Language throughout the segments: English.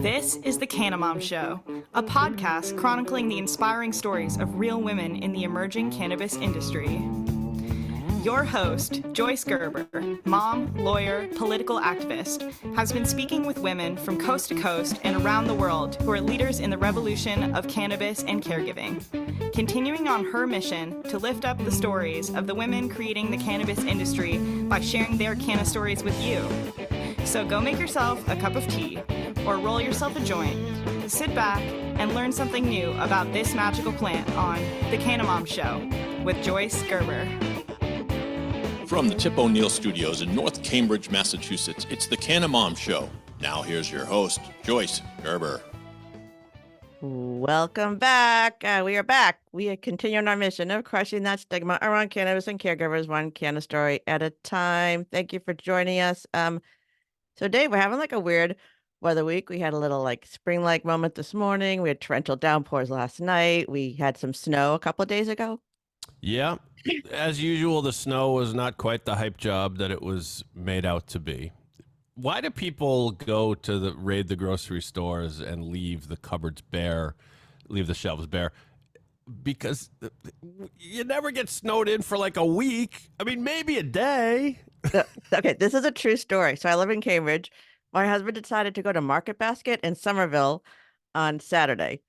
This is The Cannamom Show, a podcast chronicling the inspiring stories of real women in the emerging cannabis industry. Your host, Joyce Gerber, mom, lawyer, political activist, has been speaking with women from coast to coast and around the world who are leaders in the revolution of cannabis and caregiving, continuing on her mission to lift up the stories of the women creating the cannabis industry by sharing their canna stories with you. So go make yourself a cup of tea or roll yourself a joint, sit back, and learn something new about this magical plant on The Cannamom Show with Joyce Gerber. From the Tip O'Neill Studios in North Cambridge, Massachusetts, it's The Cannamom Show. Now here's your host, Joyce Gerber. Welcome back. We are back. We are continuing our mission of crushing that stigma around cannabis and caregivers, one canna story at a time. Thank you for joining us. So Dave, we're having like a weird weather week. We had a little like spring-like moment this morning. We had torrential downpours last night. We had some snow a couple of days ago. Yeah. As usual, the snow was not quite the hype job that it was made out to be. Why do people go to raid the grocery stores and leave the cupboards bare, leave the shelves bare? Because you never get snowed in for like a week. I mean, maybe a day. Okay, this is a true story. So I live in Cambridge. My husband decided to go to Market Basket in Somerville on Saturday.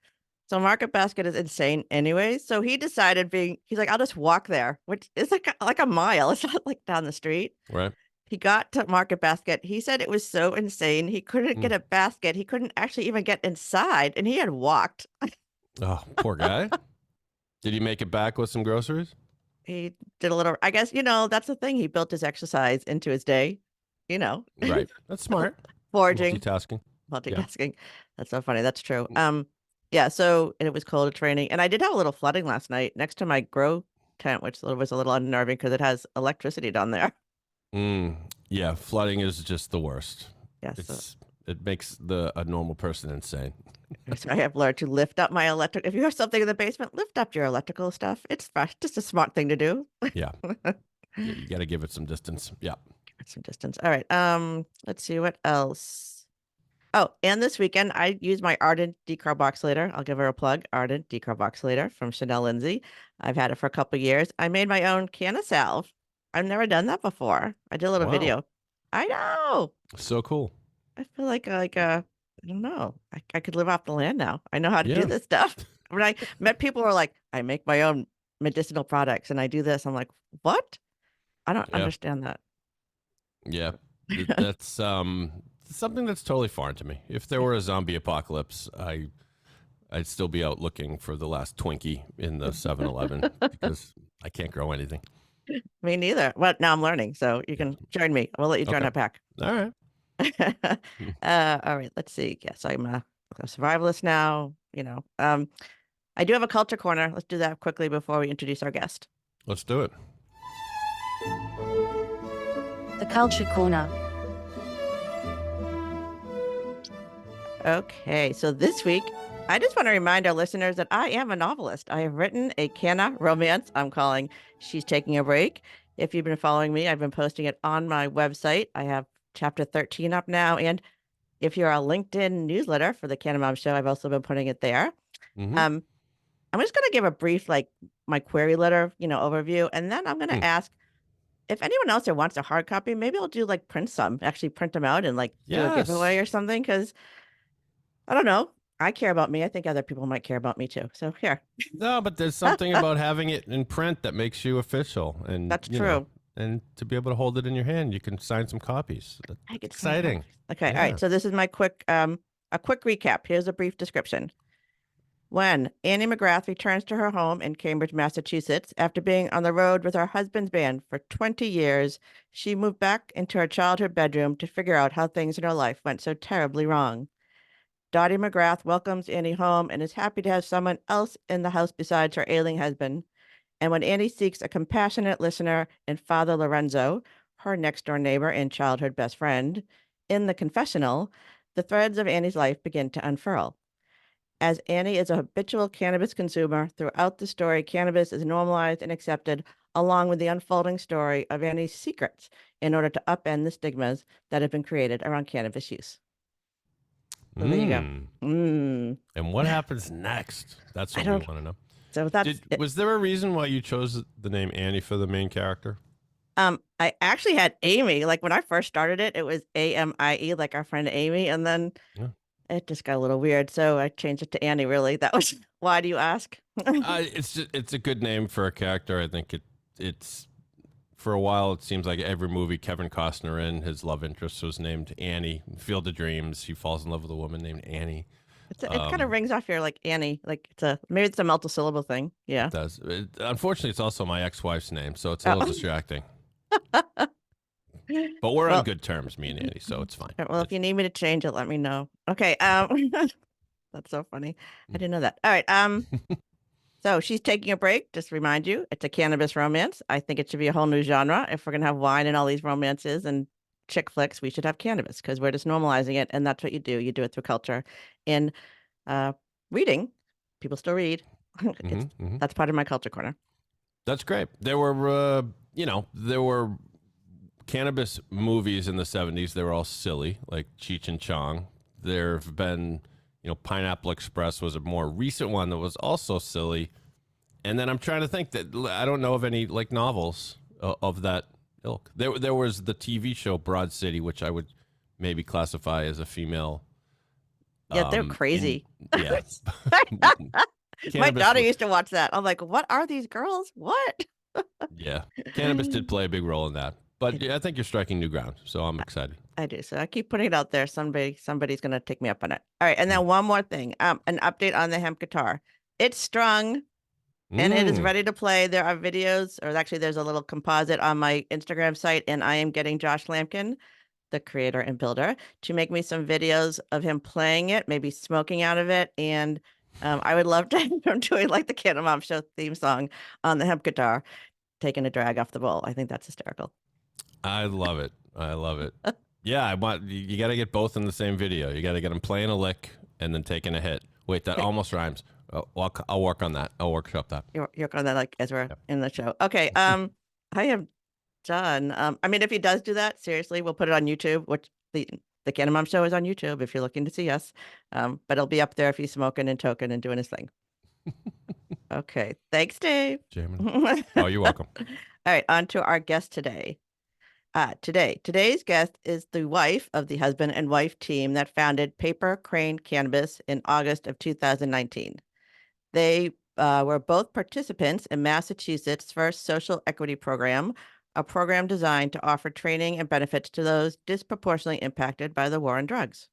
So Market Basket is insane anyway. So he decided he's like, I'll just walk there, which is like a mile. It's not like down the street. Right. He got to Market Basket. He said it was so insane. He couldn't get a basket. He couldn't actually even get inside, and he had walked. Oh, poor guy. Did he make it back with some groceries? He did a little, I guess, that's the thing. He built his exercise into his day, Right. That's smart. Foraging. Multitasking. Yeah. That's so funny. That's true. Yeah. So, and it was cold training. And I did have a little flooding last night next to my grow tent, which was a little unnerving because it has electricity down there. Yeah. Flooding is just the worst. Yes. It makes a normal person insane. So I have learned to lift up my electric. If you have something in the basement, lift up your electrical stuff. It's just a smart thing to do. Yeah. You got to give it some distance. Yeah. Give it some distance. All right. Let's see what else. Oh, and this weekend I used my Ardent decarboxylator. I'll give her a plug. Ardent decarboxylator from Chanel Lindsay. I've had it for a couple of years. I made my own canna salve. I've never done that before. I did a little video. I know. So cool. I feel like I don't know. I could live off the land now. I know how to do this stuff. When I met people who were like, I make my own medicinal products and I do this. I'm like, what? I don't understand that. Yeah. That's something that's totally foreign to me. If there were a zombie apocalypse, I'd still be out looking for the last Twinkie in the 7-Eleven because I can't grow anything. Me neither. Well, now I'm learning, so you can join me. We'll let you join our pack. All right. All right. Let's see. Yes, I'm a survivalist now. I do have a culture corner. Let's do that quickly before we introduce our guest. Let's do it. The Culture Corner. Okay, so this week, I just want to remind our listeners that I am a novelist. I have written a canna romance I'm calling She's Taking a Break. If you've been following me, I've been posting it on my website. I have chapter 13 up now. And if you're a LinkedIn newsletter for the Cannamom Show, I've also been putting it there. Mm-hmm. I'm just going to give a brief, my query letter, overview. And then I'm going to ask if anyone else there wants a hard copy, maybe I'll do actually print them out and do a giveaway or something. Because I don't know. I care about me. I think other people might care about me too. So here. No, but there's something about having it in print that makes you official. And that's true. And to be able to hold it in your hand, you can sign some copies. That's exciting. Okay. Yeah. All right. So this is my quick recap. Here's a brief description. When Annie McGrath returns to her home in Cambridge, Massachusetts, after being on the road with her husband's band for 20 years, she moved back into her childhood bedroom to figure out how things in her life went so terribly wrong. Dottie McGrath welcomes Annie home and is happy to have someone else in the house besides her ailing husband. And when Annie seeks a compassionate listener in Father Lorenzo, her next-door neighbor and childhood best friend, in the confessional, the threads of Annie's life begin to unfurl. As Annie is a habitual cannabis consumer, throughout the story, cannabis is normalized and accepted, along with the unfolding story of Annie's secrets in order to upend the stigmas that have been created around cannabis use. So there you go. And what happens next? That's what we want to know. So that's it. Was there a reason why you chose the name Annie for the main character? I actually had Amy. Like when I first started it, it was AMIE, like our friend Amy, and then it just got a little weird. So I changed it to Annie. Really, that was why do you ask? It's a good name for a character. I think it's for a while. It seems like every movie Kevin Costner in, his love interest was named Annie. Field of Dreams, he falls in love with a woman named Annie. It kind of rings off here like Annie, like maybe it's a multisyllable thing. Yeah, it does. Unfortunately, it's also my ex-wife's name, so it's a little distracting. But we're on good terms, me and Annie, so it's fine. Well, if you need me to change it, let me know. Okay. That's so funny. I didn't know that. All right. So she's taking a break. Just to remind you, it's a cannabis romance. I think it should be a whole new genre. If we're gonna have wine and all these romances and chick flicks, we should have cannabis because we're just normalizing it, and that's what you do. You do it through culture. In reading, people still read. That's part of my culture corner. That's great. There were, there were cannabis movies in the 70s. They were all silly, like Cheech and Chong. There have been, Pineapple Express was a more recent one that was also silly. And then I'm trying to think that I don't know of any like novels of that ilk. There was the TV show Broad City, which I would maybe classify as a female. Yeah, they're crazy. Yeah. My daughter used to watch that. I'm like, what are these girls? What? Yeah. Cannabis did play a big role in that. But I think you're striking new ground, so I'm excited. I do. So I keep putting it out there. Somebody's going to take me up on it. All right. And then one more thing, an update on the hemp guitar. It's strung and it is ready to play. There are videos, or actually there's a little composite on my Instagram site, and I am getting Josh Lampkin, the creator and builder, to make me some videos of him playing it, maybe smoking out of it. And I would love to have him doing like the Canna Mom Show theme song on the hemp guitar, taking a drag off the bowl. I think that's hysterical. I love it. I love it. Yeah, you got to get both in the same video. You got to get him playing a lick and then taking a hit. Wait, that almost rhymes. Well, I'll work on that. I'll workshop that. You're working on that like as we're in the show. Okay. I am done. I mean, if he does do that, seriously, we'll put it on YouTube, which the Canna Mom Show is on YouTube if you're looking to see us. But it'll be up there if he's smoking and toking and doing his thing. Okay. Thanks, Dave. Jamin. Oh, you're welcome. All right. On to our guest today. Today's guest is the wife of the husband and wife team that founded Paper Crane Cannabis in August of 2019. They were both participants in Massachusetts' first social equity program, a program designed to offer training and benefits to those disproportionately impacted by the war on drugs.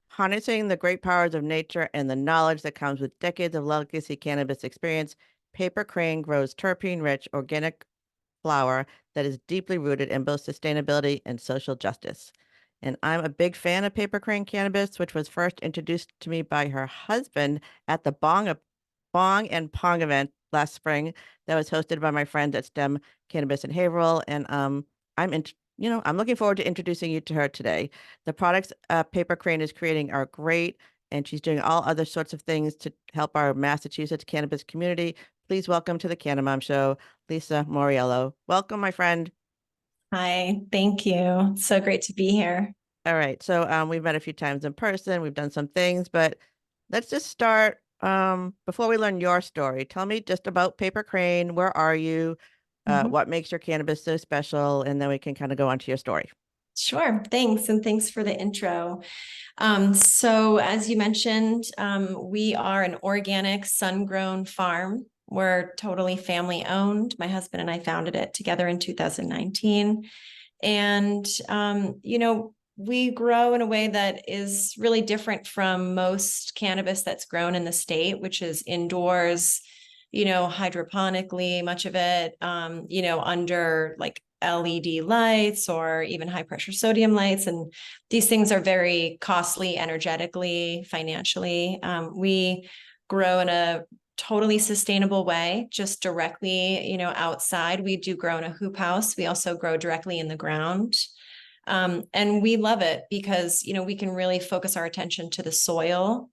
Harnessing the great powers of nature and the knowledge that comes with decades of legacy cannabis experience, Paper Crane grows terpene-rich organic flower that is deeply rooted in both sustainability and social justice. And I'm a big fan of Paper Crane Cannabis, which was first introduced to me by her husband at the Bong and Pong event last spring that was hosted by my friends at STEM Cannabis and Haverhill. And I'm looking forward to introducing you to her today. The products Paper Crane is creating are great, and she's doing all other sorts of things to help our Massachusetts cannabis community. Please welcome to the Canna Mom Show, Lisa Mauriello. Welcome, my friend. Hi, thank you. So great to be here. All right. So we've met a few times in person. We've done some things, but let's just start before we learn your story. Tell me just about Paper Crane. Where are you? What makes your cannabis so special? And then we can kind of go on to your story. Sure. Thanks. And thanks for the intro. So as you mentioned, we are an organic sun-grown farm. We're totally family owned. My husband and I founded it together in 2019. And, we grow in a way that is really different from most cannabis that's grown in the state, which is indoors, hydroponically, much of it, under like LED lights or even high pressure sodium lights. And these things are very costly energetically, financially. We grow in a totally sustainable way, just directly, outside. We do grow in a hoop house. We also grow directly in the ground. And we love it because, we can really focus our attention to the soil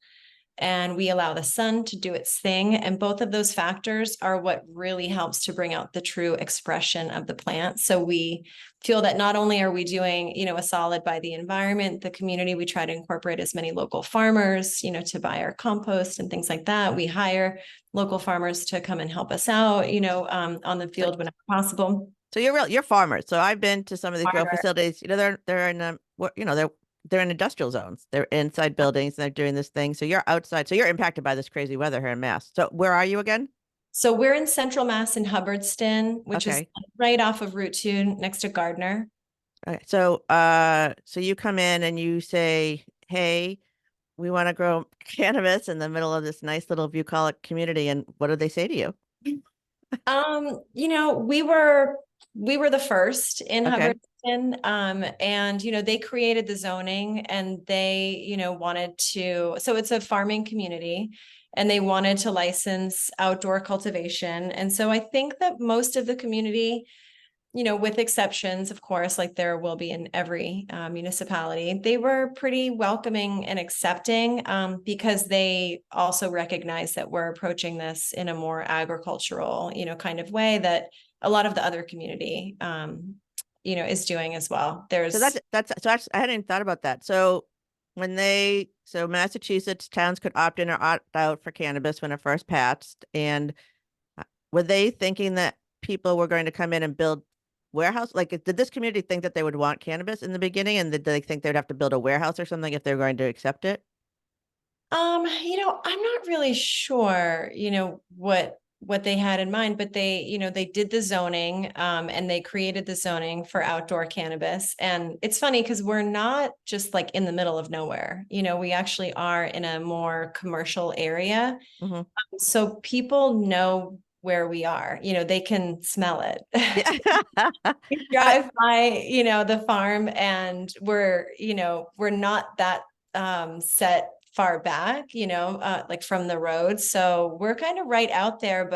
and we allow the sun to do its thing. And both of those factors are what really helps to bring out the true expression of the plant. So we feel that not only are we doing, a solid by the environment, the community, we try to incorporate as many local farmers, to buy our compost and things like that. We hire local farmers to come and help us out, on the field whenever possible. So you're farmers. So I've been to some of the grow Farmer. facilities. They're in they're in industrial zones. They're inside buildings and they're doing this thing. So you're outside. So you're impacted by this crazy weather here in Mass. So where are you again? So we're in Central Mass in Hubbardston, which is Okay. right off of Route 2 next to Gardner. Okay. So so you come in and you say, hey, we want to grow cannabis in the middle of this nice little bucolic community. And what do they say to you? We were the first in Okay. Hubbardston, and they created the zoning, and they wanted to. So it's a farming community, and they wanted to license outdoor cultivation, and so I think that most of the community, with exceptions, of course, like there will be in every municipality, they were pretty welcoming and accepting, because they also recognize that we're approaching this in a more agricultural, kind of way that a lot of the other community, is doing as well. So that's I hadn't thought about that. So so Massachusetts towns could opt in or opt out for cannabis when it first passed. And were they thinking that people were going to come in and build warehouse? Like, did this community think that they would want cannabis in the beginning? And did they think they would have to build a warehouse or something if they're going to accept it? I'm not really sure, what they had in mind, but they did the zoning, and they created the zoning for outdoor cannabis. And it's funny because we're not just like in the middle of nowhere, we actually are in a more commercial area. Mhm. So people know where we are, they can smell it. Yeah. We drive by, the farm, and we're not that set far back, like from the road. So we're kind of right out there,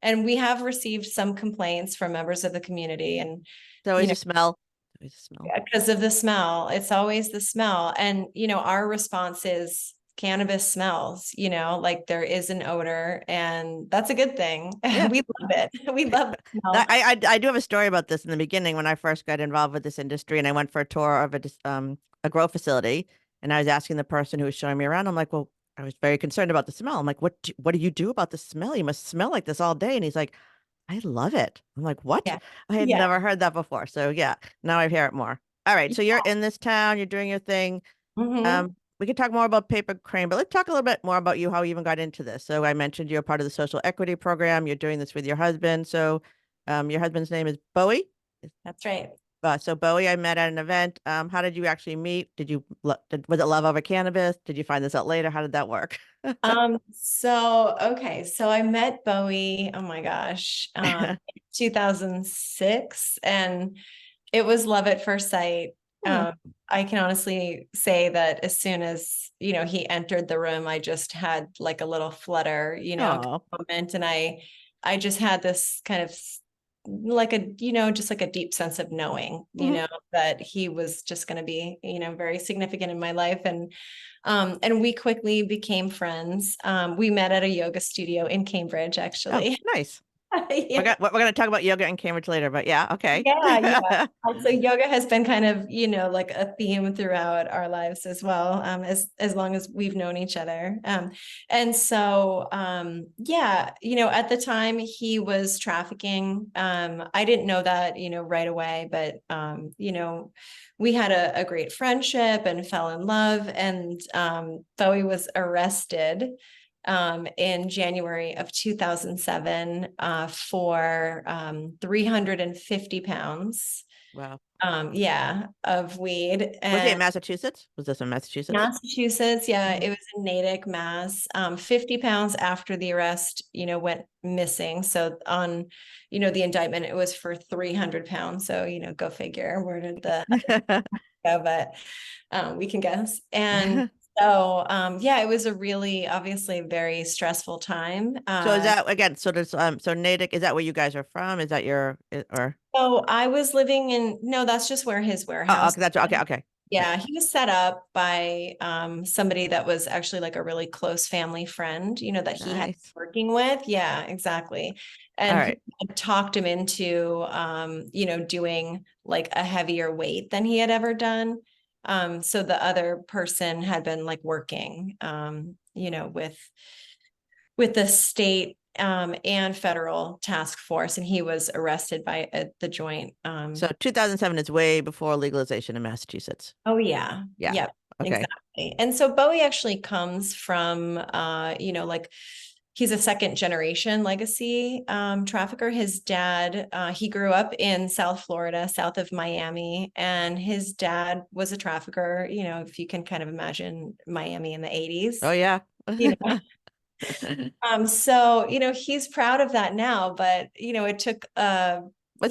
and we have received some complaints from members of the community, and It's always a smell. Always a smell. because of the smell, it's always the smell. And, our response is cannabis smells, like there is an odor, and that's a good thing. Yeah. We love it. We love the smell. I do have a story about this in the beginning when I first got involved with this industry, and I went for a tour of a grow facility, and I was asking the person who was showing me around. I'm like, well, I was very concerned about the smell. I'm like, what do you do about the smell? You must smell like this all day. And he's like, I love it. I'm like, what? Yeah. I had Yeah. never heard that before. So yeah, now I hear it more. All right. So you're in this town, you're doing your thing. Mhm. We could talk more about Paper Crane, but let's talk a little bit more about you, how you even got into this. So I mentioned you're part of the social equity program. You're doing this with your husband. So your husband's name is Boey. That's right. So Boey, I met at an event. How did you actually meet? Was it love over cannabis? Did you find this out later? How did that work? So I met Bowie, oh my gosh, 2006, and it was love at first sight. Hmm. I can honestly say that as soon as, he entered the room, I just had like a little flutter, Aw. moment. And I just had this kind of like just like a deep sense of knowing, Mhm. that he was just going to be, very significant in my life. And we quickly became friends. We met at a yoga studio in Cambridge, Oh, actually. nice. Yeah. We're gonna talk about yoga in Cambridge later, but yeah, okay. Yeah. So yoga has been kind of, like a theme throughout our lives as well, as long as we've known each other. And so, yeah, at the time he was trafficking. I didn't know that, right away, but, we had a great friendship and fell in love. And Bowie was arrested in January of 2007 for 350 pounds. Wow. Yeah, of weed. Was he in And Massachusetts? Was this in Massachusetts? Massachusetts, yeah, Mhm. it was in Natick, Mass. 50 pounds after the arrest, went missing. So on, the indictment, it was for 300 pounds. So, go figure, where did the go, but we can guess. And so, yeah, it was a really obviously very stressful time. So is that again, so Natick, is that where you guys are from? Is that or So I was living no, that's just where his oh, warehouse. okay, that's okay, okay. Yeah, he was set up by somebody that was actually like a really close family friend, that he had been Nice. working with. Yeah, exactly. All And he right. had talked him into doing like a heavier weight than he had ever done. So the other person had been like working with the state and federal task force, and he was arrested by the joint. So 2007 is way before legalization in Massachusetts. Oh yeah. Yeah. Yep. Okay. Exactly. And so Bowie actually comes from like he's a second generation legacy trafficker. His dad, he grew up in South Florida, south of Miami, and his dad was a trafficker, if you can kind of imagine Miami in the 80s. Oh yeah. You know, so he's proud of that now, but it took Were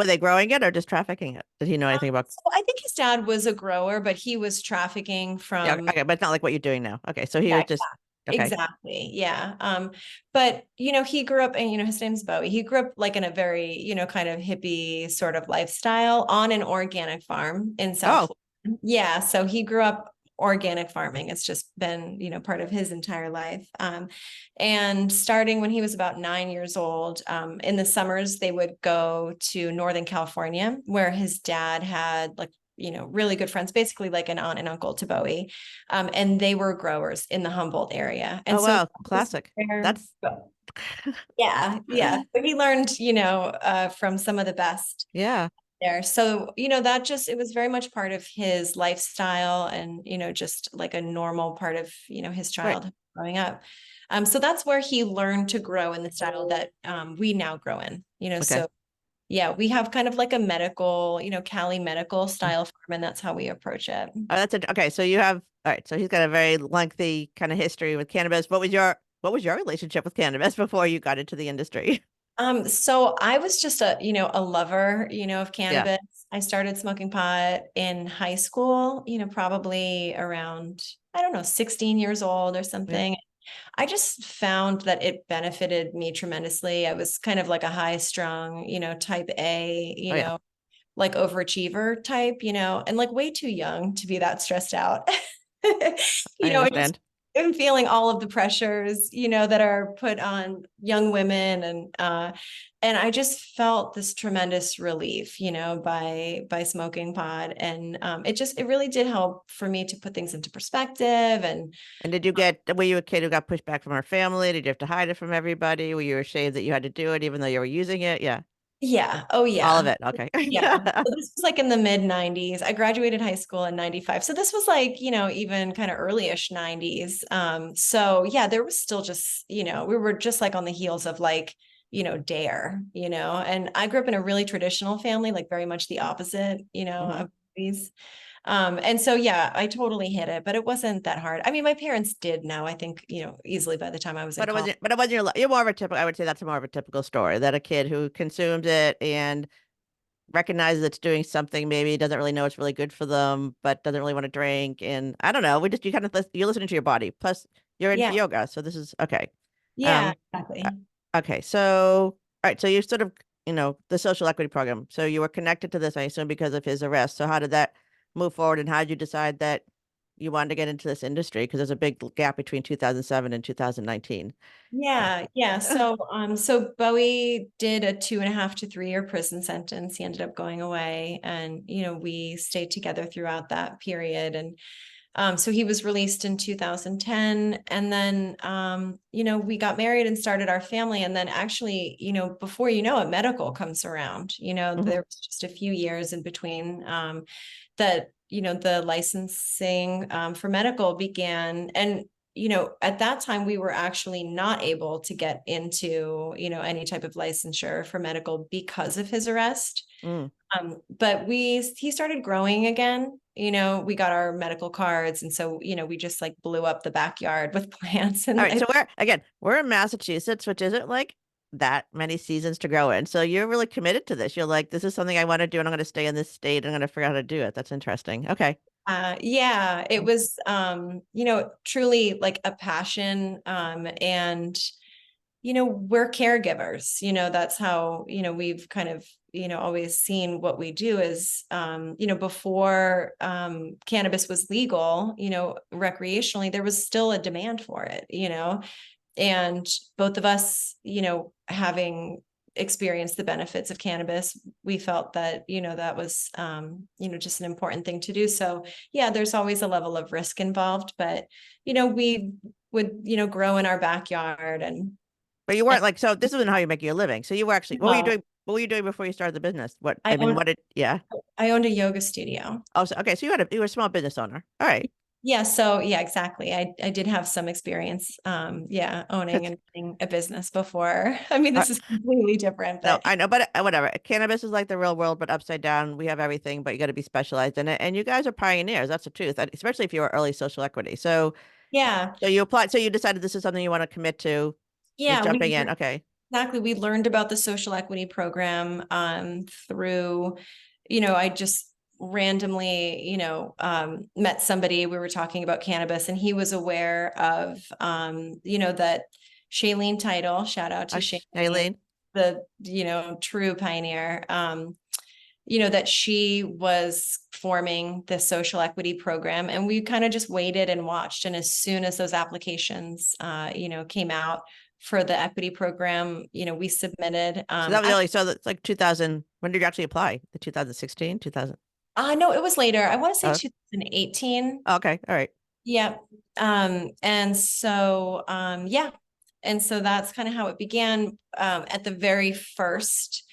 they growing it or just trafficking it? Did he know anything about? so I think his dad was a grower, but he was trafficking Yeah. from. Okay. But it's not like what you're doing now. Okay. So he Yeah, was just, okay. exactly. Yeah. But he grew up and his name's Bowie. He grew up like in a very, kind of hippie sort of lifestyle on an organic farm in South Oh, Florida. Yeah. So he grew up organic farming. It's just been, part of his entire life. And starting when he was about 9 years old, in the summers, they would go to Northern California where his dad had like really good friends, basically like an aunt and uncle to Bowie. And they were growers in the Humboldt area. And oh, so wow. Classic. That's, yeah, yeah. So he learned, from some of the best yeah. there. So, that just, it was very much part of his lifestyle and, just like a normal part of, his Right. childhood growing up. So that's where he learned to grow in the style that we now grow in, Okay. so yeah, we have kind of like a medical, Cali medical Mm. style farm, and that's how we approach it. Oh, okay. So you have, all right. So he's got a very lengthy kind of history with cannabis. What was your relationship with cannabis before you got into the industry? So I was just a lover, of Yeah. cannabis. I started smoking pot in high school, probably around, I don't know, 16 years old or Yeah. something. I just found that it benefited me tremendously. I was kind of like a high strung, type A, Oh, yeah. like overachiever type, and like way too young to be that stressed out. I I just understand. am feeling all of the pressures, that are put on young women, and I just felt this tremendous relief, by smoking pot, and it really did help for me to put things into perspective. And And were you a kid who got pushed back from her family? Did you have to hide it from everybody? Were you ashamed that you had to do it even though you were using it? Yeah. yeah, oh All of yeah. it. Okay. Yeah. So this was like in the mid 90s. I graduated high school in 95. So this was like, even kind of early-ish 90s. So yeah, there was still just, we were just like on the heels of like, Dare, and I grew up in a really traditional family, like very much the opposite, Mhm. of these. And so yeah, I totally hit it, but it wasn't that hard. I mean, my parents did know, I think, easily by the time I was in But it college. wasn't. But it wasn't you're more of a typical. I would say that's more of a typical story that a kid who consumes it and recognizes it's doing something, maybe doesn't really know it's really good for them, but doesn't really want to drink. And I don't know. You kind of you're listening to your body. Plus, you're into Yeah. yoga, so this is okay. Yeah, Um. exactly. uh, Okay. So, all right. So you sort of, the social equity program. So you were connected to this, I assume, because of his arrest. So how did that move forward, and how did you decide that you wanted to get into this industry? Because there's a big gap between 2007 and 2019. Yeah, yeah. So Bowie did a 2.5 to 3 year prison sentence. He ended up going away, and we stayed together throughout that period. And so he was released in 2010, and then we got married and started our family. And then actually, before you know it, medical comes around. Mhm. There was just a few years in between that the licensing for medical began. And at that time we were actually not able to get into any type of licensure for medical because of his arrest. Mm. But he started growing again. We got our medical cards, and so we just like blew up the backyard with plants. All And right, so we're in Massachusetts, which isn't like that many seasons to grow in. So you're really committed to this. You're like, this is something I want to do, and I'm going to stay in this state. And I'm going to figure out how to do it. That's interesting. Okay. yeah, it was truly like a passion. And we're caregivers, that's how, we've kind of, always seen what we do is, before cannabis was legal, recreationally, there was still a demand for it, and both of us, having experienced the benefits of cannabis, we felt that, that was, just an important thing to do. So yeah, there's always a level of risk involved, but, we would, grow in our backyard But you weren't like, so this isn't how you make your living. So you were actually, what were you No. doing? What were you doing before you started the business? I owned, Yeah. I owned a yoga studio. Oh, so, okay. So you were a small business owner. All right. Yeah. So yeah, exactly. I did have some experience, owning and running a business before. I mean, Uh, this is completely different, no, but I know, but whatever. Cannabis is like the real world, but upside down. We have everything, but you got to be specialized in it. And you guys are pioneers. That's the truth, especially if you were early social equity. yeah, So you applied, so you decided this is something you want to commit to. You're yeah, jumping in. Okay. exactly. We learned about the social equity program through, I just randomly, met somebody. We were talking about cannabis, and he was aware of, that Shailene Title. Shout out to Shailene, Aileen. the true pioneer. That she was forming the social equity program, and we kind of just waited and watched. And as soon as those applications, came out for the equity program, we submitted. So that was early. So that's like 2000. When did you actually apply? The 2016, 2000. No, it was later. I want to say Oh, 2018. okay. All right. Yeah. And so, yeah. And so that's kind of how it began. At the very first,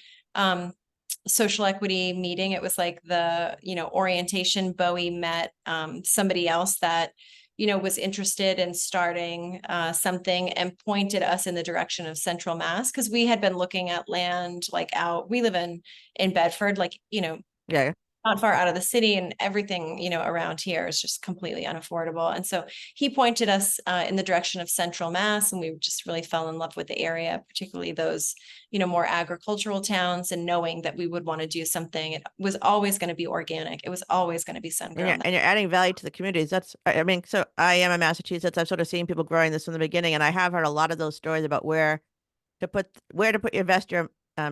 social equity meeting, it was like the, orientation. Boey met, somebody else that, was interested in starting, something, and pointed us in the direction of Central Mass. Cause we had been looking at land, like we live in Bedford, like, Yeah. not far out of the city, and everything, around here is just completely unaffordable. And so he pointed us in the direction of Central Mass, and we just really fell in love with the area, particularly those, more agricultural towns, and knowing that we would want to do something. It was always going to be organic. It was always going to be sun-grown. And you're adding value to the communities. I mean, so I am in Massachusetts. I've sort of seen people growing this from the beginning, and I have heard a lot of those stories about where to invest your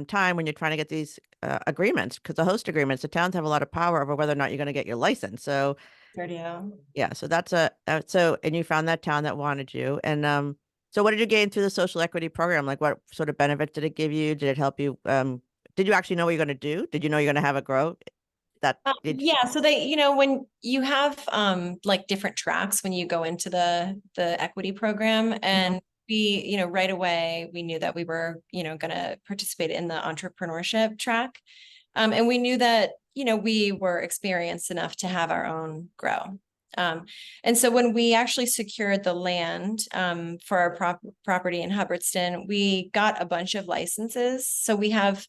time when you're trying to get these agreements, because the host agreements, the towns have a lot of power over whether or not you're going to get your license. So Sure do. yeah, so that's and you found that town that wanted you. And so what did you gain through the social equity program? Like what sort of benefits did it give you? Did it help you? Did you actually know what you're going to do? Did you know you're going to have it grow? Yeah, so they, when you have like different tracks when you go into the equity program, and we, right away we knew that we were, going to participate in the entrepreneurship track. And we knew that, we were experienced enough to have our own grow. And so when we actually secured the land for our property in Hubbardston, we got a bunch of licenses. So we have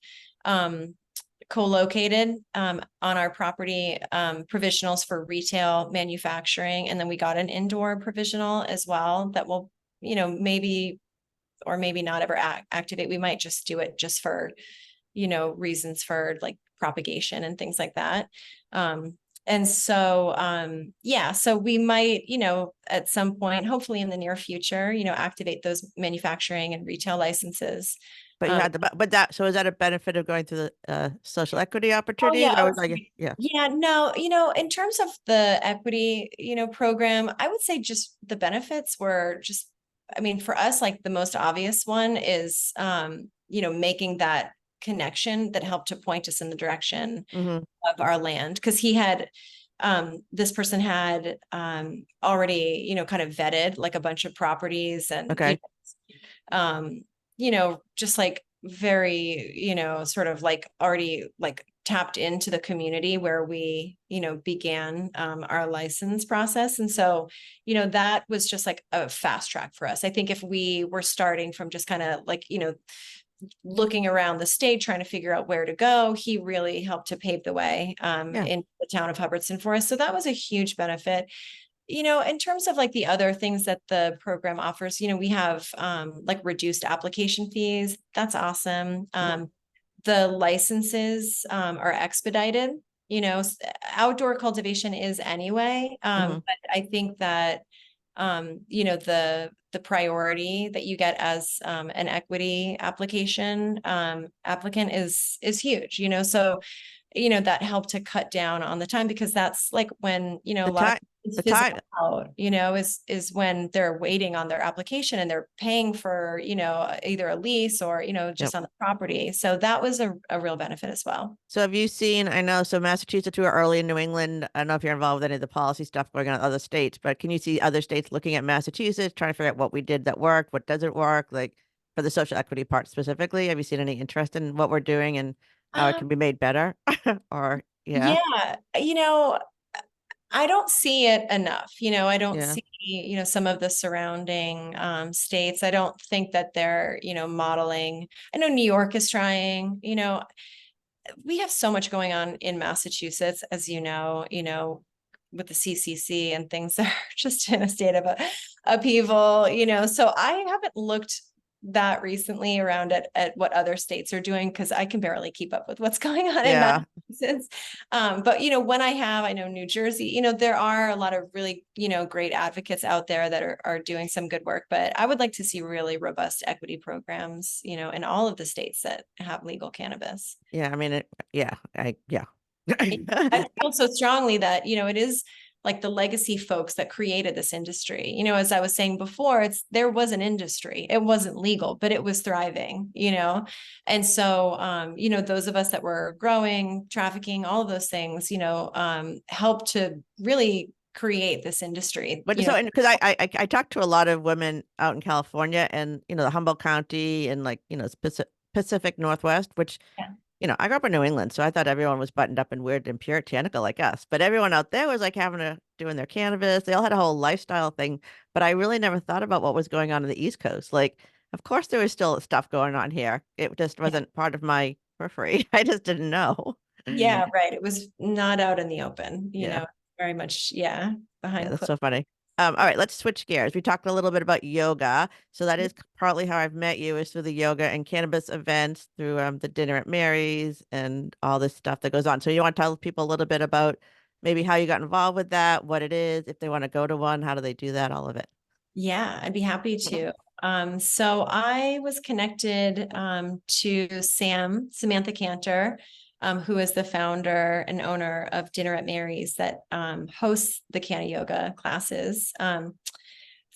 co-located on our property provisionals for retail, manufacturing, and then we got an indoor provisional as well that will, maybe or maybe not ever activate. We might just do it just for, reasons for like propagation and things like that. And so, yeah, so we might, at some point, hopefully in the near future, activate those manufacturing and retail licenses. But you had so is that a benefit of going through the social equity Oh opportunities? yeah, Yeah. yeah, no, in terms of the equity, program, I would say just the benefits were just, I mean, for us, like the most obvious one is, making that connection that helped to point us in the direction Mm-hmm. of our land. Cause this person had, already, kind of vetted like a bunch of properties, and, Okay. just like very, sort of like already like tapped into the community where we, began our license process. And so, that was just like a fast track for us. I think if we were starting from just kind of like, looking around the state, trying to figure out where to go, he really helped to pave the way Yeah. in the town of Hubbardston for us. So that was a huge benefit. In terms of like the other things that the program offers, we have like reduced application fees. That's awesome. The licenses are expedited. Outdoor cultivation is anyway. Mhm. But I think that, the priority that you get as an equity application applicant is huge, so that helped to cut down on the time, because that's like when, a The lot of time, kids the fizzle time, out, is when they're waiting on their application and they're paying for, either a lease or, yep. just on the property. So that was a real benefit as well. So have you seen, I know, so Massachusetts, we were early in New England. I don't know if you're involved with any of the policy stuff going on in other states, but can you see other states looking at Massachusetts, trying to figure out what we did that worked, what doesn't work, like for the social equity part specifically? Have you seen any interest in what we're doing and how it Um, can be made better? Or, yeah, yeah, I don't see it enough. I don't yeah. see, some of the surrounding states. I don't think that they're, modeling. I know New York is trying, we have so much going on in Massachusetts, as with the CCC and things that are just in a state of upheaval, so I haven't looked that recently around at what other states are doing, because I can barely keep up with what's going on in Yeah. Massachusetts. But when I know New Jersey, there are a lot of really, great advocates out there that are doing some good work. But I would like to see really robust equity programs, in all of the states that have legal cannabis. Yeah. I mean, yeah. I feel so strongly that, it is like the legacy folks that created this industry. As I was saying before, there was an industry. It wasn't legal, but it was thriving, And so, those of us that were growing, trafficking, all of those things, helped to really create this industry. But so, because I talked to a lot of women out in California and, the Humboldt County and like, Pacific Northwest, which, Yeah. I grew up in New England, so I thought everyone was buttoned up and weird and puritanical like us. But everyone out there was like doing their cannabis. They all had a whole lifestyle thing. But I really never thought about what was going on the East Coast. Like, of course, there was still stuff going on here. It just wasn't part of my periphery. I just didn't know. Yeah, right. It was not out in the open, Yeah. very much, yeah, Yeah, behind that's closed. so funny. All right, let's switch gears. We talked a little bit about yoga. So that is partly how I've met you is through the yoga and cannabis events, through the dinner at Mary's and all this stuff that goes on. So you want to tell people a little bit about maybe how you got involved with that, what it is, if they want to go to one, how do they do that, all of it. Yeah, I'd be happy to. So I was connected to Samantha Cantor, who is the founder and owner of Dinner at Mary's that hosts the Canna Yoga classes.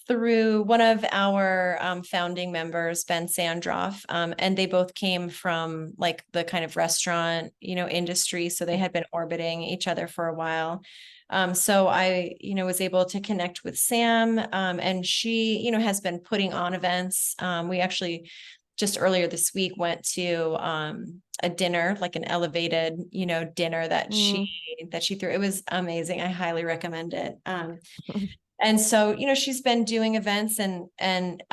Through one of our founding members, Ben Sandroff, and they both came from like the kind of restaurant, industry. So they had been orbiting each other for a while. So I, was able to connect with Sam, and she, has been putting on events. We actually just earlier this week went to a dinner, like an elevated, dinner that she threw. It was amazing. I highly recommend it. And so, she's been doing events and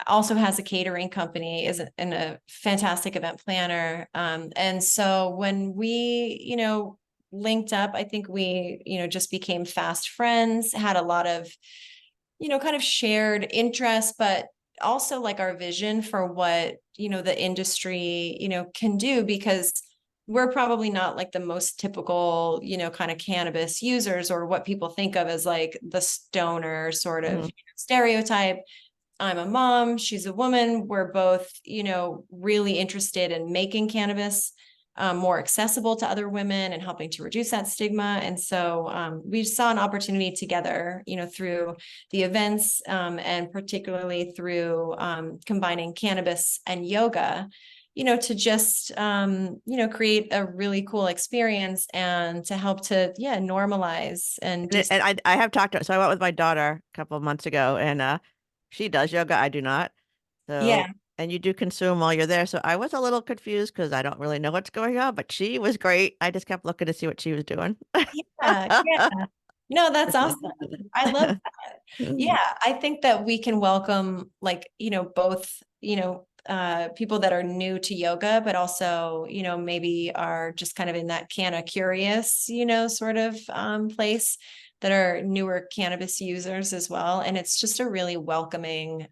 also has a catering company, is a fantastic event planner. And so when we, linked up, I think we, just became fast friends, had a lot of, kind of shared interests, but also like our vision for what, the industry, can do, because we're probably not like the most typical, kind of cannabis users, or what people think of as like the stoner sort of stereotype. I'm a mom, she's a woman. We're both, really interested in making cannabis more accessible to other women and helping to reduce that stigma. And so we saw an opportunity together, through the events and particularly through combining cannabis and yoga, to just, create a really cool experience and to help to, normalize and And I have talked to her. So I went with my daughter a couple of months ago and she does yoga. I do not. So, yeah. and you do consume while you're there. So I was a little confused because I don't really know what's going on, but she was great. I just kept looking to see what she was doing. Yeah. No, that's awesome. I love that. Yeah, I think that we can welcome like, both, people that are new to yoga, but also, maybe are just kind of in that canna curious, sort of place, that are newer cannabis users as well. And it's just a really welcoming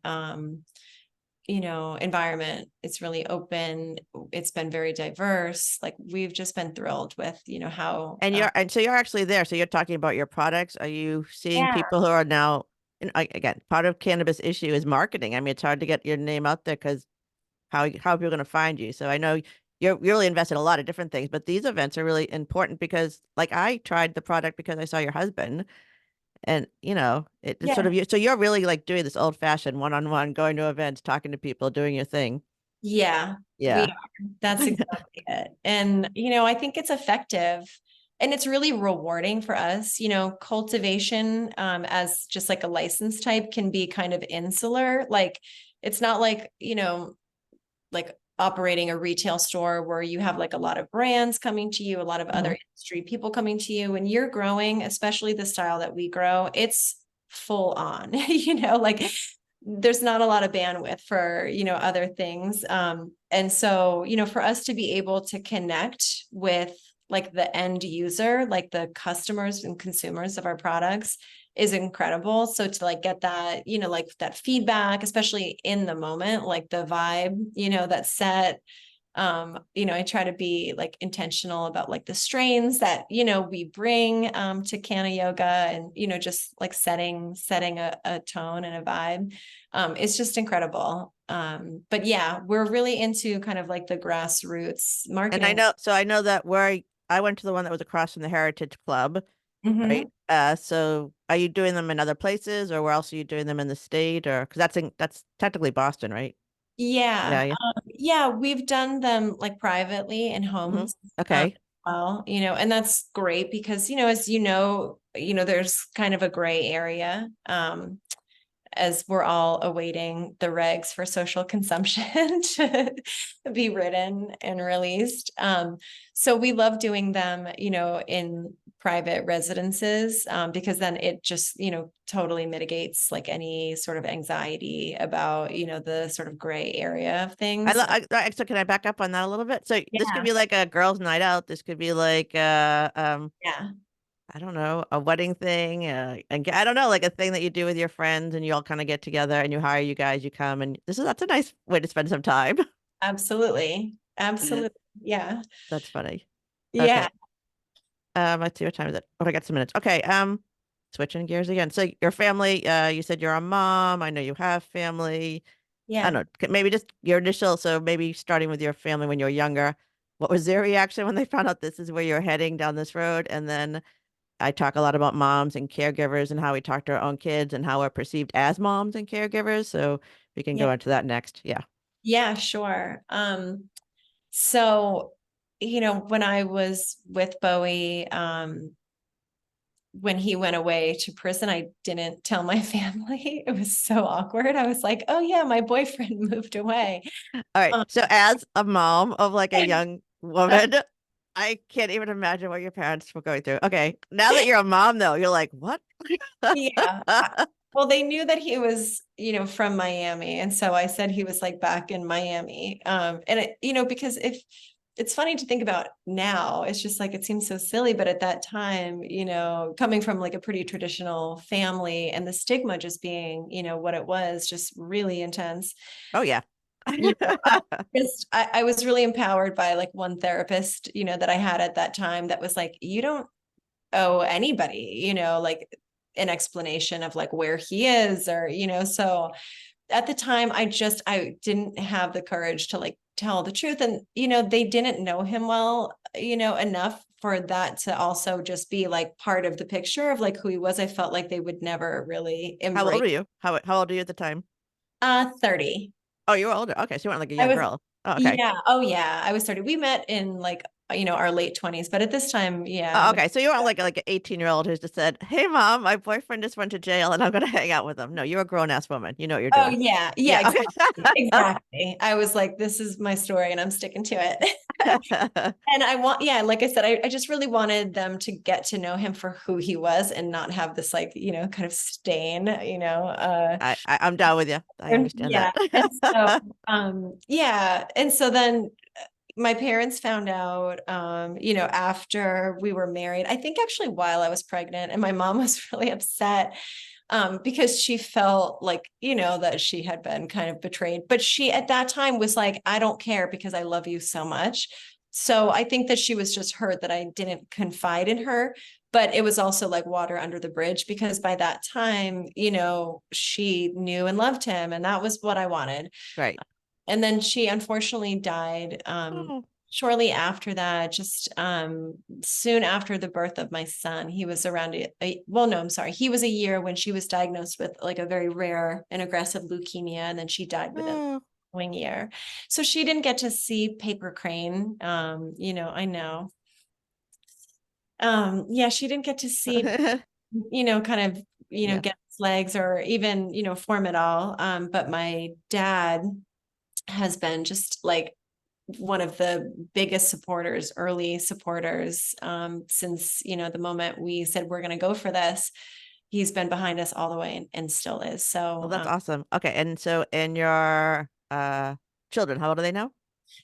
environment. It's really open. It's been very diverse. Like we've just been thrilled with, how And so you're actually there. So you're talking about your products. Are you seeing yeah. people who are now And again, part of cannabis issue is marketing. I mean, it's hard to get your name out there because how are people going to find you? So I know you're really invested in a lot of different things, but these events are really important because, like, I tried the product because I saw your husband, and it's sort Yeah. of you. So you're really like doing this old fashioned one-on-one, going to events, talking to people, doing your thing. Yeah, we Yeah. are. That's exactly it. And, I think it's effective and it's really rewarding for us. Cultivation, as just like a license type can be kind of insular. Like it's not like, like operating a retail store where you have like a lot of brands coming to you, a lot of other industry people coming to you. When you're growing, especially the style that we grow, it's full on, like there's not a lot of bandwidth for, other things. And so, for us to be able to connect with like the end user, like the customers and consumers of our products is incredible. So to like get that, like that feedback, especially in the moment, like the vibe, that's set. I try to be like intentional about like the strains that, we bring to Canna Yoga and, just like setting a tone and a vibe. It's just incredible. But yeah, we're really into kind of like the grassroots marketing. And I know that where I went to the one that was across from the Heritage Club, right? Mhm. So are you doing them in other places, or where else are you doing them in the state, or because that's technically Boston, right? Yeah. Yeah. Yeah, we've done them like privately in Hmm. homes. Okay. Well, and that's great because, as there's kind of a gray area. As we're all awaiting the regs for social consumption to be written and released. So we love doing them, in private residences, because then it just, totally mitigates like any sort of anxiety about, the sort of gray area of things. So can I back up on that a little bit? So this could Yeah. be like a girls' night out. This could be like Yeah. I don't know, a wedding thing, and I don't know, like a thing that you do with your friends, and you all kind of get together, and you hire you guys, you come, and that's a nice way to spend some time. Absolutely. Absolutely. Yeah. That's funny. Okay. Yeah. Let's see, what time is it? Oh, I got some minutes. Okay. Switching gears again. So your family, you said you're a mom. I know you have family. I Yeah. don't know, maybe just your initial. So maybe starting with your family when you were younger, what was their reaction when they found out this is where you're heading down this road? And then I talk a lot about moms and caregivers and how we talk to our own kids and how we're perceived as moms and caregivers. So we can Yeah. go into that next. Yeah. Yeah, sure. So, when I was with Boey, when he went away to prison, I didn't tell my family. It was so awkward. I was like, oh yeah, my boyfriend moved away. All right. Um, So as a mom of like a young woman, I can't even imagine what your parents were going through. Okay. Now that you're a mom though, you're like, what? yeah. Well, they knew that he was, from Miami. And so I said he was like back in Miami. And because if it's funny to think about now, it's just like it seems so silly, but at that time, coming from like a pretty traditional family and the stigma just being, what it was, just really intense. Oh yeah. I was really empowered by like one therapist, that I had at that time that was like, you don't owe anybody, like an explanation of like where he is or, so at the time I didn't have the courage to like tell the truth. And, they didn't know him well, enough for that to also just be like part of the picture of like who he was. I felt like they would never really How old embrace. were you? How old are you at the time? 30. Oh, you were older. Okay. So you weren't like a I young was, girl. Oh, okay. yeah. Oh yeah. I was 30. We met in like, our late 20s, but at this time, Oh, yeah. okay. So you weren't like an 18-year-old who's just said, "Hey mom, my boyfriend just went to jail and I'm gonna hang out with him." No, you're a grown-ass woman. You know what you're Oh doing. yeah. Yeah, Yeah. exactly. Exactly. I was like, this is my story and I'm sticking to it. Okay. And like I said, I just really wanted them to get to know him for who he was and not have this like, kind of stain, I'm down with you. I and understand yeah. that. And so, yeah. And so then my parents found out, after we were married, I think actually while I was pregnant, and my mom was really upset because she felt like, that she had been kind of betrayed. But she at that time was like, I don't care because I love you so much. So I think that she was just hurt that I didn't confide in her. but it was also like water under the bridge, because by that time, she knew and loved him, and that was what I wanted. Right. And then she unfortunately died Oh. shortly after that, just soon after the birth of my son. He was around well, no, I'm sorry. He was a year when she was diagnosed with like a very rare and aggressive leukemia, and then she died within the following year. So she didn't get to see Paper Crane. I know. Yeah, she didn't get to see, kind of, Yeah. get its legs or even, form it all. But my dad has been just like one of the biggest supporters, early supporters, since, the moment we said we're going to go for this. He's been behind us all the way and still is. So, Well, that's awesome. Okay. And your children, how old are they now?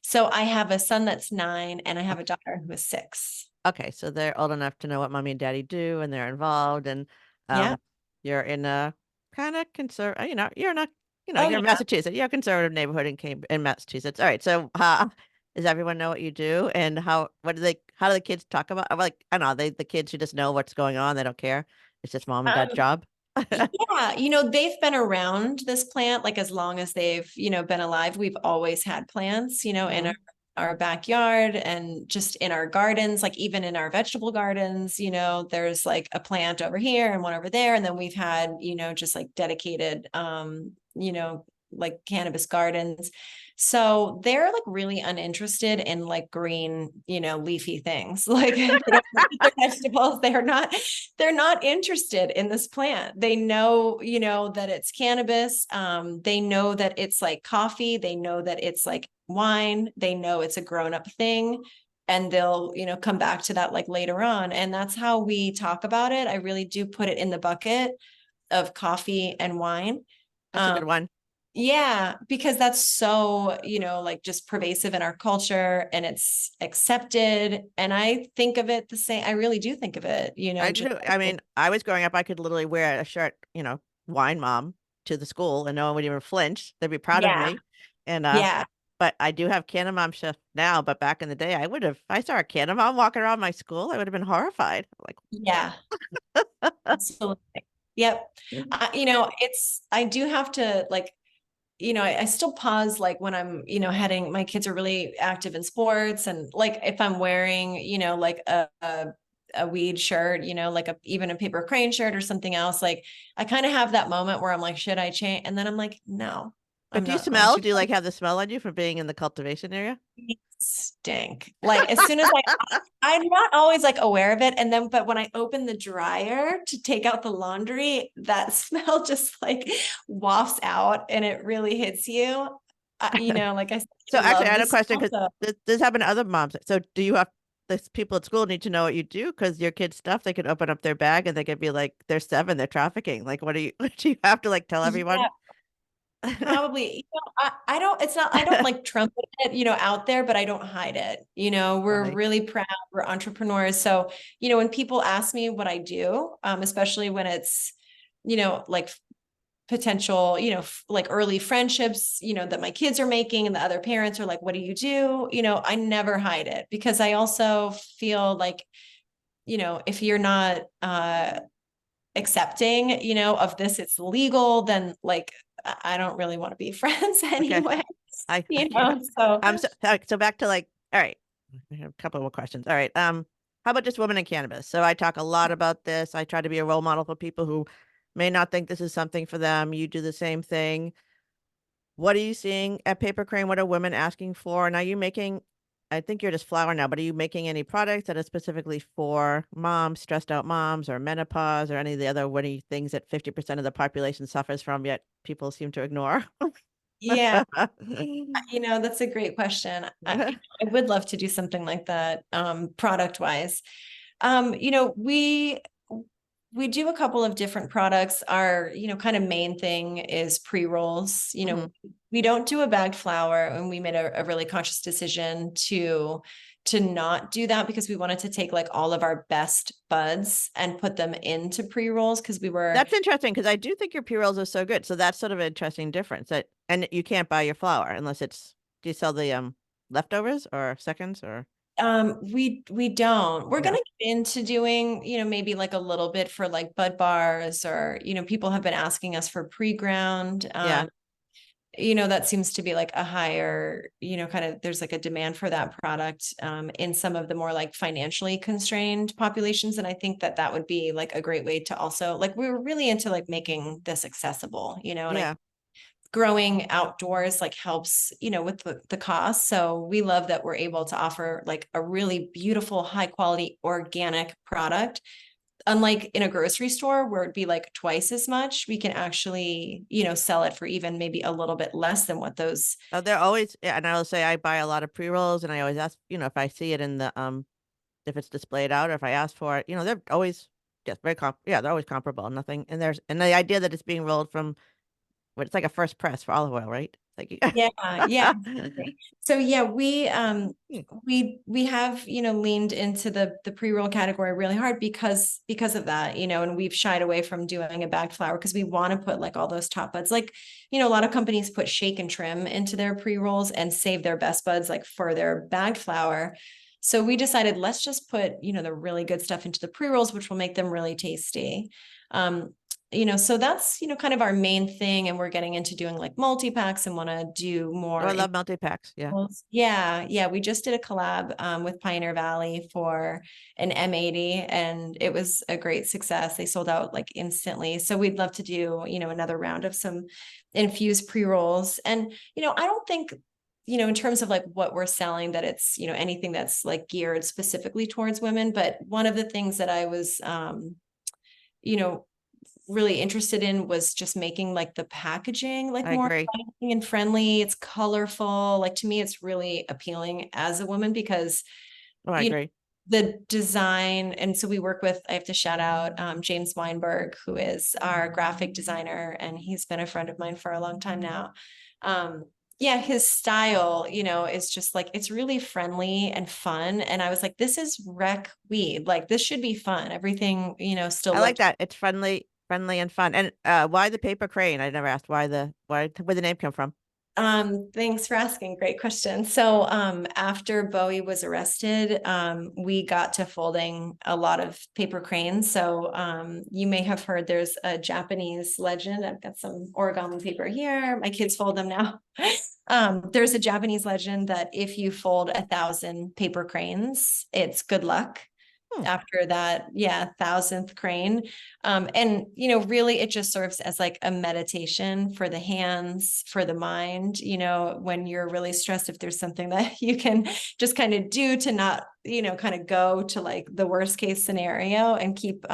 so I have a son that's 9 and I have a daughter who is 6. Okay, so they're old enough to know what mommy and daddy do, and they're involved, and Yeah. you're in a kind of conservative, you're not, Oh, you're in yeah. Massachusetts, you're a conservative neighborhood in Massachusetts. All right, so does everyone know what you do, and how do the kids talk about? Like, I don't know, the kids who just know what's going on, they don't care. It's just mom and dad's Um, job. Yeah, they've been around this plant like as long as they've, been alive. We've always had plants, in Mhm. our backyard and just in our gardens, like even in our vegetable gardens, there's like a plant over here and one over there. And then we've had, just like dedicated, like cannabis gardens. So they're like really uninterested in like green, leafy things. Like they don't eat their vegetables. They're not interested in this plant. They know, that it's cannabis. They know that it's like coffee. They know that it's like wine. They know it's a grown-up thing. And they'll, come back to that like later on. And that's how we talk about it. I really do put it in the bucket of coffee and wine. That's a good one. Yeah, because that's so, like just pervasive in our culture and it's accepted. And I think of it the same. I really do think of it, I just do. I mean, I was growing up, I could literally wear a shirt, wine mom to the school, and no one would even flinch. They'd be proud of yeah, me. And yeah, but I do have Canna Mom shift now, but back in the day, if I saw a Canna Mom walking around my school, I would have been horrified. Like, yeah, absolutely. Yep. I do have to like, I still pause like when I'm, my kids are really active in sports, and like if I'm wearing, like a weed shirt, like even a Paper Crane shirt or something else, like I kind of have that moment where I'm like, should I change? And then I'm like, no, but I'm do you not going smell? to. Do you like have the smell on you from being in the cultivation area? Stink. Like as soon as I'm not always like aware of it. And then, but when I open the dryer to take out the laundry, that smell just like wafts out and it really hits you. Like I said, So I actually, I love had a this question smell. because So this happened to other moms. So do you have this people at school need to know what you do? Because your kids' stuff, they could open up their bag and they could be like, they're 7, they're trafficking. Like, what do you do you have to like tell everyone? yeah, probably, I don't, it's not, I don't like trumpet it, out there, but I don't hide it. We're Funny. really proud, we're entrepreneurs. So, when people ask me what I do, especially when it's, like potential, like early friendships, that my kids are making and the other parents are like, what do you do? I never hide it because I also feel like, if you're not, accepting, of this, it's legal, then like, I don't really want to be friends Okay. anyway, Yeah. so So back to like, all right, I have a couple more questions. All right. How about just women in cannabis? So I talk a lot about this. I try to be a role model for people who may not think this is something for them. You do the same thing. What are you seeing at Paper Crane? What are women asking for? And are you making, I think you're just flower now, but are you making any products that are specifically for moms, stressed out moms, or menopause, or any of the other winny things that 50% of the population suffers from, yet people seem to ignore? yeah, that's a great question. I would love to do something like that, product wise. We do a couple of different products. Our, kind of main thing is pre-rolls. Mhm. We don't do a bagged flower, and we made a really conscious decision to not do that because we wanted to take like all of our best buds and put them into pre-rolls because we were. That's interesting because I do think your P-rolls are so good. So that's sort of an interesting difference. And you can't buy your flour unless it's, do you sell the leftovers or seconds or? We don't. We're No. gonna get into doing, maybe like a little bit for like bud bars, or, people have been asking us for pre-ground. Yeah. That seems to be like a higher, kind of, there's like a demand for that product in some of the more like financially constrained populations. And I think that that would be like a great way to also, like, we were really into like making this accessible, and Yeah. growing outdoors like helps, with the cost. So we love that we're able to offer like a really beautiful, high quality organic product. Unlike in a grocery store where it'd be like twice as much, we can actually, sell it for even maybe a little bit less than what those. Oh, they're always, yeah, and I will say I buy a lot of pre-rolls, and I always ask, if I see it in the if it's displayed out, or if I ask for it, they're always just very they're always comparable. Nothing, and the idea that it's being rolled from what it's like a first press for olive oil, right? Like Yeah, yeah. Exactly. So yeah, we have, leaned into the pre-roll category really hard because of that, and we've shied away from doing a bagged flower because we want to put like all those top buds. Like, a lot of companies put shake and trim into their pre-rolls and save their best buds like for their bagged flower. So we decided, let's just put, the really good stuff into the pre-rolls, which will make them really tasty. So that's, kind of our main thing. And we're getting into doing like multi-packs and want to do more. Oh, I love multi-packs. Yeah. Yeah. Yeah. We just did a collab with Pioneer Valley for an M80, and it was a great success. They sold out like instantly. So we'd love to do, another round of some infused pre-rolls. And, I don't think, in terms of like what we're selling, that it's, anything that's like geared specifically towards women. But one of the things that I was, really interested in was just making like the packaging like I more agree. inviting and friendly. It's colorful. Like, to me, it's really appealing as a woman because Oh, I agree. the design. And so we work with, I have to shout out James Weinberg, who is our graphic designer, and he's been a friend of mine for a long time now. Yeah, his style, is just like, it's really friendly and fun. And I was like, this is rec weed. Like, this should be fun. Everything, still I like looks. that. It's friendly and fun. And why the paper crane? I never asked where the name come from. Thanks for asking. Great question. So, after Boey was arrested, we got to folding a lot of paper cranes. So, you may have heard there's a Japanese legend. I've got some origami paper here. My kids fold them now. There's a Japanese legend that if you fold 1,000 paper cranes, it's good luck. After that, yeah, 1,000th crane. And, really it just serves as like a meditation for the hands, for the mind, when you're really stressed, if there's something that you can just kind of do to not, kind of go to like the worst case scenario and keep,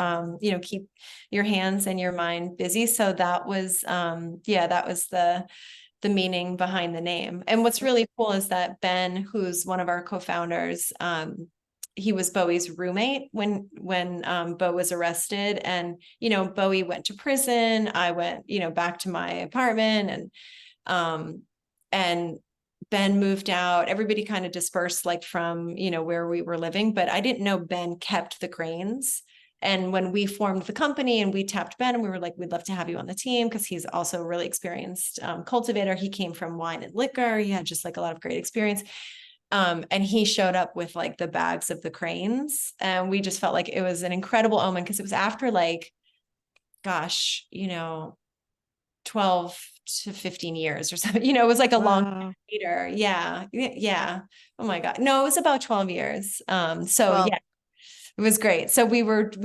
keep your hands and your mind busy. So that was, that was the meaning behind the name. And what's really cool is that Ben, who's one of our co-founders, he was Boey's roommate when Boey was arrested, and Boey went to prison. I went back to my apartment, and Ben moved out. Everybody kind of dispersed like from where we were living, but I didn't know Ben kept the cranes. And when we formed the company and we tapped Ben and we were like, we'd love to have you on the team because he's also a really experienced cultivator. He came from wine and liquor. He had just like a lot of great experience. And he showed up with like the bags of the cranes, and we just felt like it was an incredible omen because it was after like, gosh, 12 to 15 years or something, it was like a long time later. Yeah. Yeah. Oh my God. No, it was about 12 years. So Well, yeah, it was great. So we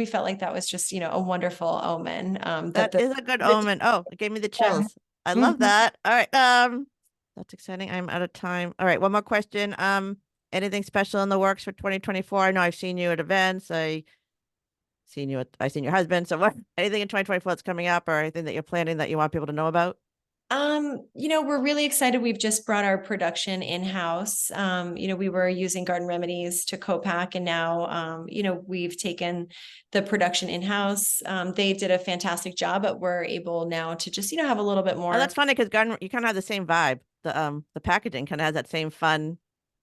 felt like that was just, a wonderful omen. that is a good omen. Oh, it gave me the Yeah. chills. I love Mhm. that. All right. That's exciting. I'm out of time. All right, one more question. Anything special in the works for 2024? I know I've seen you at events. I seen your husband. So what, anything in 2024 that's coming up, or anything that you're planning that you want people to know about? We're really excited. We've just brought our production in-house. We were using Garden Remedies to co-pack, and now, we've taken the production in-house. They did a fantastic job, but we're able now to just, have a little bit more. Oh, that's funny because garden, you kind of have the same vibe. The packaging kind of has that same fun.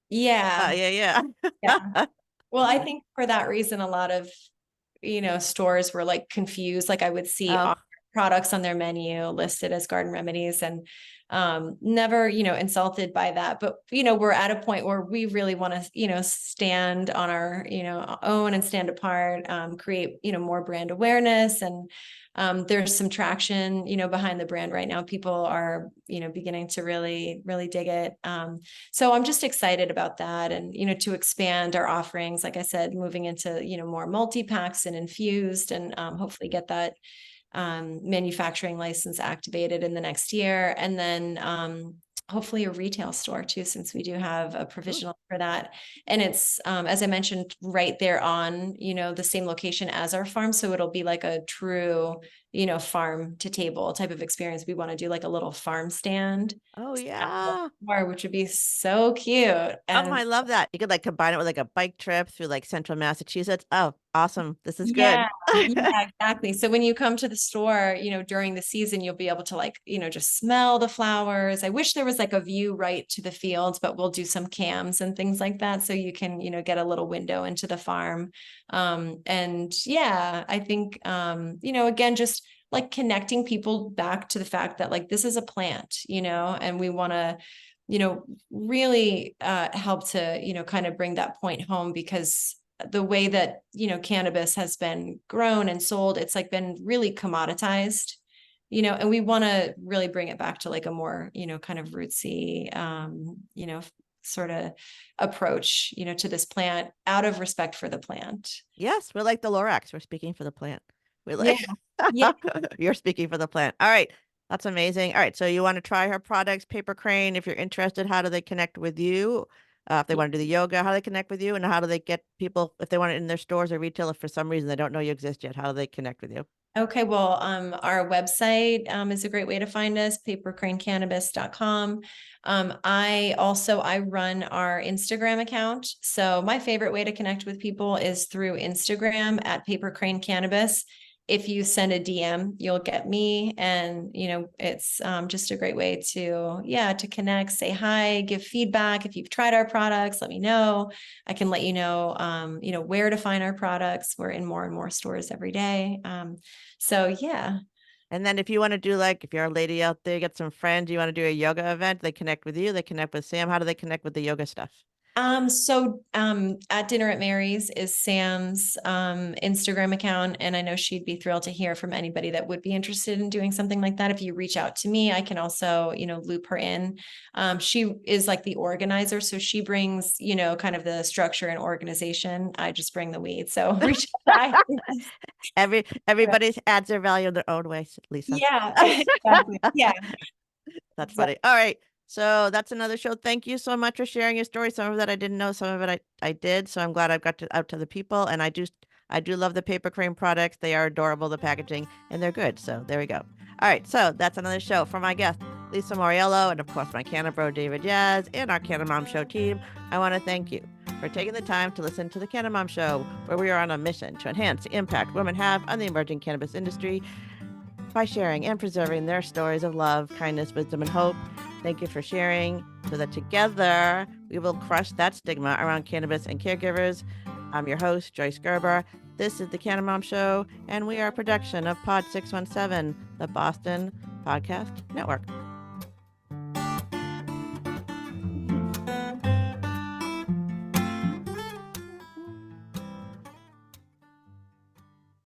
Yeah. Yeah. Yeah. Well, I think for that reason, a lot of, stores were like confused. Like I would see Oh, products on their menu listed as garden remedies, and never, insulted by that. But, we're at a point where we really want to, stand on our, own and stand apart, create, more brand awareness. And there's some traction, behind the brand right now. People are, beginning to really, really dig it. So I'm just excited about that, and, to expand our offerings, like I said, moving into, more multi-packs and infused, and hopefully get that manufacturing license activated in the next year. And then hopefully a retail store too, since we do have a provisional for that. And it's, as I mentioned, right there on, the same location as our farm. So it'll be like a true, farm to table type of experience. We want to do like a little farm stand. Oh yeah. Which would be so cute. And I love that. You could like combine it with like a bike trip through like central Massachusetts. Oh, awesome. This is yeah, good. yeah, exactly. So when you come to the store, during the season, you'll be able to like, just smell the flowers. I wish there was like a view right to the fields, but we'll do some cams and things like that. So you can, get a little window into the farm. And yeah, I think, again, just like connecting people back to the fact that like, this is a plant, and we want to, really help to, kind of bring that point home, because the way that, cannabis has been grown and sold, it's like been really commoditized, and we want to really bring it back to like a more, kind of rootsy, sort of approach, to this plant out of respect for the plant. Yes, we're like the Lorax. We're speaking for the plant. We like Yeah. You're speaking for the plant. All right. That's amazing. All right. So you want to try her products, Paper Crane. If you're interested, how do they connect with you? If they want to do the yoga, how do they connect with you? And how do they get people, if they want it in their stores or retail, if for some reason they don't know you exist yet, how do they connect with you? Okay, well, our website is a great way to find us, papercranecannabis.com. I run our Instagram account. So my favorite way to connect with people is through Instagram at Paper Crane Cannabis. If you send a DM, you'll get me. And, it's just a great way to connect, say hi, give feedback. If you've tried our products, let me know. I can let you know, where to find our products. We're in more and more stores every day. So yeah. And then if you want to do like, if you're a lady out there, you got some friends, you want to do a yoga event, they connect with you, they connect with Sam. How do they connect with the yoga stuff? At Dinner at Mary's is Sam's Instagram account, and I know she'd be thrilled to hear from anybody that would be interested in doing something like that. If you reach out to me, I can also, loop her in. She is like the organizer, so she brings, kind of the structure and organization. I just bring the weed. So reach out. Everybody adds their value in their own way, Lisa. Yeah, exactly. Yeah. That's funny. All right. So that's another show. Thank you so much for sharing your story. Some of that I didn't know, some of it I did. So I'm glad I've got out to the people. And I do love the Paper Crane products. They are adorable, the packaging, and they're good. So there we go. All right. So that's another show for my guest, Lisa Mauriello, and of course my Canna Bro, David Yaz, and our Canna Mom Show team. I want to thank you for taking the time to listen to the Canna Mom Show, where we are on a mission to enhance the impact women have on the emerging cannabis industry by sharing and preserving their stories of love, kindness, wisdom, and hope. Thank you for sharing, so that together we will crush that stigma around cannabis and caregivers. I'm your host, Joyce Gerber. This is the Canna Mom Show, and we are a production of Pod 617, the Boston Podcast Network.